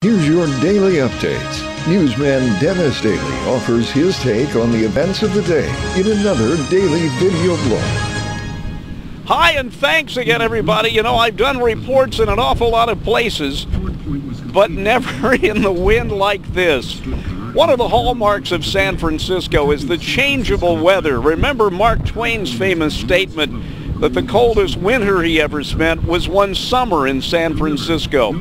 Here's your daily updates. Newsman Dennis Daily offers his take on the events of the day in another daily video blog. Hi, and thanks again, everybody. You know, I've done reports in an awful lot of places, but never in the wind like this. One of the hallmarks of San Francisco is the changeable weather. Remember Mark Twain's famous statement that the coldest winter he ever spent was one summer in San Francisco.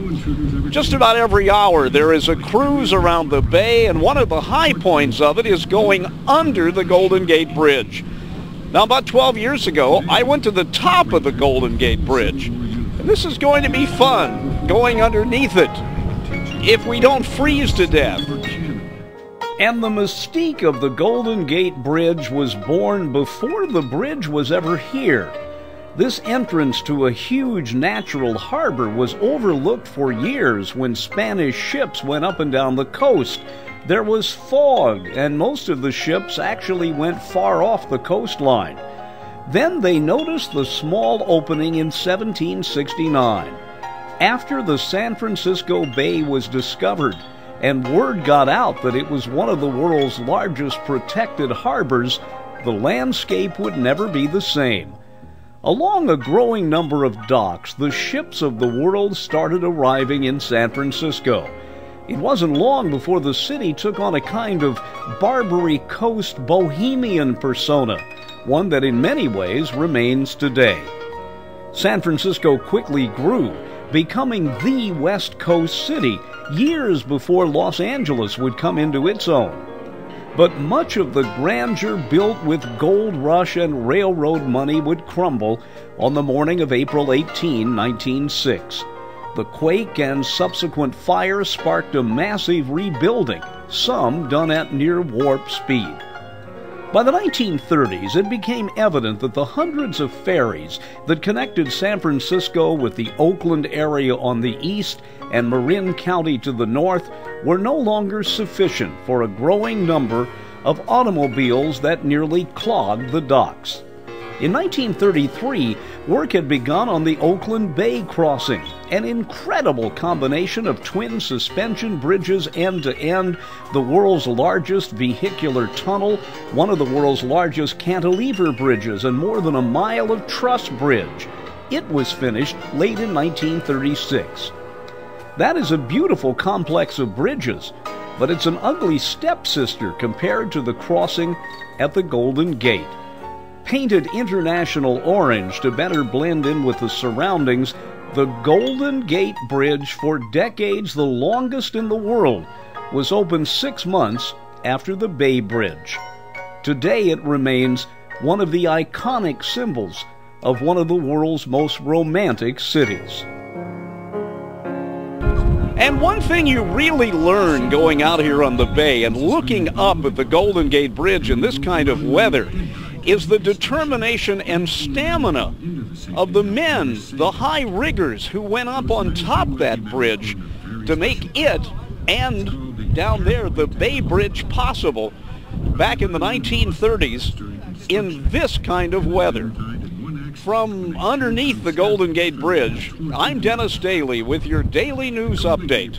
Just about every hour there is a cruise around the bay, and one of the high points of it is going under the Golden Gate Bridge. Now, about 12 years ago, I went to the top of the Golden Gate Bridge, and this is going to be fun, going underneath it, if we don't freeze to death. And the mystique of the Golden Gate Bridge was born before the bridge was ever here. This entrance to a huge natural harbor was overlooked for years when Spanish ships went up and down the coast. There was fog, and most of the ships actually went far off the coastline. Then they noticed the small opening in 1769. After the San Francisco Bay was discovered, and word got out that it was one of the world's largest protected harbors, the landscape would never be the same. Along a growing number of docks, the ships of the world started arriving in San Francisco. It wasn't long before the city took on a kind of Barbary Coast bohemian persona, one that in many ways remains today. San Francisco quickly grew, becoming the West Coast city years before Los Angeles would come into its own. But much of the grandeur built with gold rush and railroad money would crumble on the morning of April 18, 1906. The quake and subsequent fire sparked a massive rebuilding, some done at near warp speed. By the 1930s, it became evident that the hundreds of ferries that connected San Francisco with the Oakland area on the east and Marin County to the north were no longer sufficient for a growing number of automobiles that nearly clogged the docks. In 1933, work had begun on the Oakland Bay Crossing, an incredible combination of twin suspension bridges end-to-end, the world's largest vehicular tunnel, one of the world's largest cantilever bridges, and more than a mile of truss bridge. It was finished late in 1936. That is a beautiful complex of bridges, but it's an ugly stepsister compared to the crossing at the Golden Gate. Painted international orange to better blend in with the surroundings, the Golden Gate Bridge, for decades the longest in the world, was opened 6 months after the Bay Bridge. Today it remains one of the iconic symbols of one of the world's most romantic cities. And one thing you really learn going out here on the bay and looking up at the Golden Gate Bridge in this kind of weather is the determination and stamina of the men, the high riggers who went up on top of that bridge to make it and down there the Bay Bridge possible back in the 1930s in this kind of weather. From underneath the Golden Gate Bridge, I'm Dennis Daily with your daily news update.